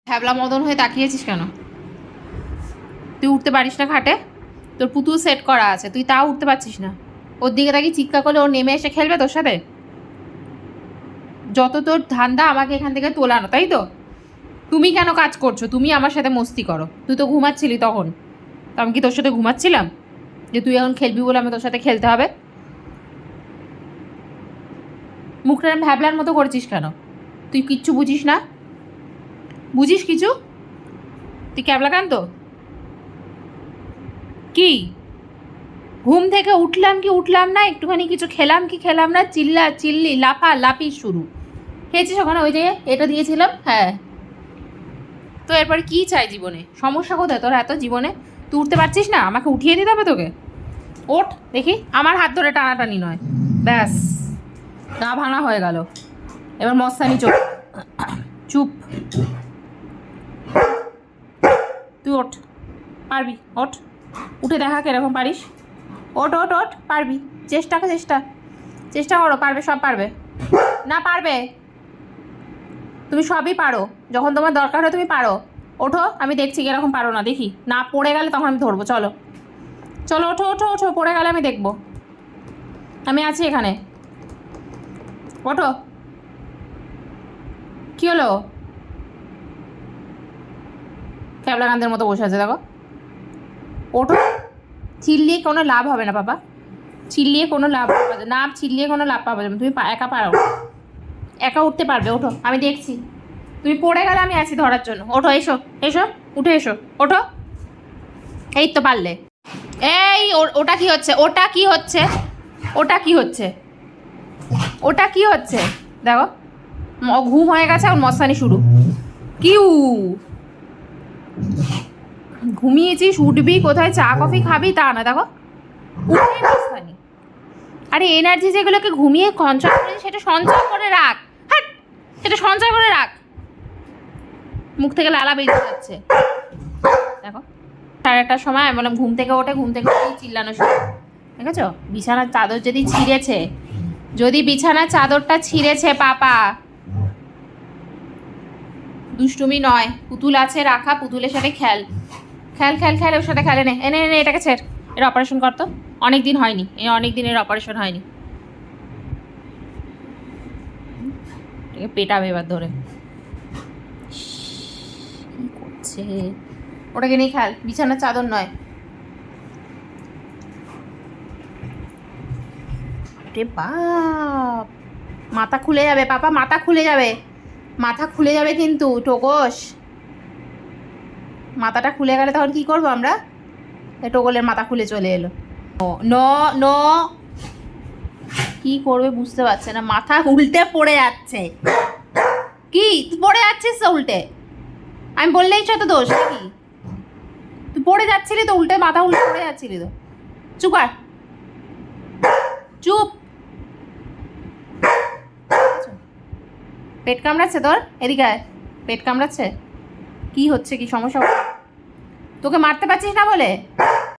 হ্যাবলা মদন হয়ে তাকিয়েছিস কেন? তুই উঠতে পারিস না খাটে? তোর পুতুল সেট করা আছে, তুই তাও উঠতে পারছিস না। ওর দিকে তাকিয়ে চিৎকার করলে ও নেমে এসে খেলবে তোর সাথে? যত তোর ধান্দা আমাকে এখান থেকে তোলানো, তাই তো? তুমি কেন কাজ করছো? তুমি আমার সাথে মস্তি করো। তুই তো ঘুমাচ্ছিলি তখন, তো আমি কি তোর সাথে ঘুমাচ্ছিলাম যে তুই এখন খেলবি বলে আমি তোর সাথে খেলতে হবে? মুখটা ভ্যাবলার মতো করেছিস কেন? তুই কিচ্ছু বুঝিস না? বুঝিস কিছু? তুই ক্যাবলাকান্ত কি? ঘুম থেকে উঠলাম কি উঠলাম না, একটুখানি কিছু খেলাম কি খেলাম না, চিল্লা চিল্লি লাফা লাফি শুরু। খেয়েছিস ওখানে ওই যে এটা দিয়েছিলাম? হ্যাঁ। তো এরপরে কি চাই জীবনে? সমস্যা কোথায় তোর এত জীবনে? তুই উঠতে পারছিস না? আমাকে উঠিয়ে দিতে হবে তোকে? ওঠ দেখি। আমার হাত ধরে টানাটানি নয়, ব্যাস গা ভাঙা হয়ে গেল। এবার মস্তানি চোখ। চুপ। তুই ওঠ, পারবি, ওঠ। উঠে দেখা কিরকম পারিস। ওঠ ওঠ ওঠ, পারবি। চেষ্টা চেষ্টা করো, পারবে, সব পারবে। না পারবে? তুমি সবই পারো, যখন তোমার দরকার হয় তুমি পারো। ওঠো, আমি দেখছি কিরকম পারো না, দেখি। না পড়ে গেলে তখন আমি ধরবো। চলো চলো, ওঠো ওঠো ওঠো, পড়ে গেলে আমি দেখবো। আমি আছি এখানে, ওঠো। কী হলো? ক্যাবলাকান্দের মতো বসে আছে দেখো। ওঠো। চিল্লিয়ে কোনো লাভ হবে না বাবা, চিল্লিয়ে কোনো লাভ হবে না, চিল্লিয়ে কোনো লাভ পাবে না। তুমি একা পারো, একা উঠতে পারবে। ওঠো, আমি দেখছি। তুমি পড়ে গেলে আমি আছি ধরার জন্য। ওঠো, এসো এসো, উঠে এসো, ওঠো। এই তো পারলে। এই ওটা কি হচ্ছে? ওটা কি হচ্ছে? ওটা কি হচ্ছে? ওটা কি হচ্ছে? দেখো, ঘুম হয়ে গেছে, এখন মস্তানি শুরু। কিউ ঘুমিয়েছিস, উঠবি কোথায়, চা কফি খাবি তা না, দেখো উঠেই মস্তানি। আরে এনার্জি যেগুলোকে ঘুমিয়ে সঞ্চয় করে সেটা সঞ্চয় করে রাখ। হ্যাঁ, সেটা সঞ্চয় করে রাখ। মুখ থেকে লালা বেরিয়ে যাচ্ছে দেখো। 1:30টার সময় আমি বললাম ঘুম থেকে ওঠে, ঘুম থেকে উঠেই চিল্লানো শুরু। দেখেছো? বিছানার চাদর যদি ছিঁড়েছে, যদি বিছানার চাদরটা ছিঁড়েছে পাপা, দুষ্টুমি নয়, পুতুল আছে রাখা, পুতুলের সাথে খেল খেল খেল খেল, ওর সাথে খেলে নে। এনে এনে এটাকে ছেড়, এর অপারেশন করতো। অনেক দিন হয়নি, অনেক দিনের অপারেশন হয়নি। এটাকে পেটাবে এবার ধরে। কি করছে? ওটাকে নিয়ে খেল, বিছানার চাদর নয়। রে বাপ, মাথা খুলে যাবে পাপা, মাথা খুলে যাবে, মাথা খুলে যাবে কিন্তু টোকস। মাথাটা খুলে গেলে তখন কি করবো আমরা? টোগলের মাথা খুলে চলে এলো। ন ন কি করবে বুঝতে পারছে না, মাথা উল্টে পড়ে যাচ্ছে। কি তুই পড়ে যাচ্ছিস তো উল্টে? আমি বললেই তো দোষ নাকি? তুই পড়ে যাচ্ছিলি তো উল্টে, মাথা উল্টে পড়ে যাচ্ছিলি তো। চুপ আর, চুপ। পেট কামড়াচ্ছে তোর? এদিকে আয়। পেট কামড়াচ্ছে? কি হচ্ছে, কি সমস্যা? তোকে মারতে পারছিস না বলে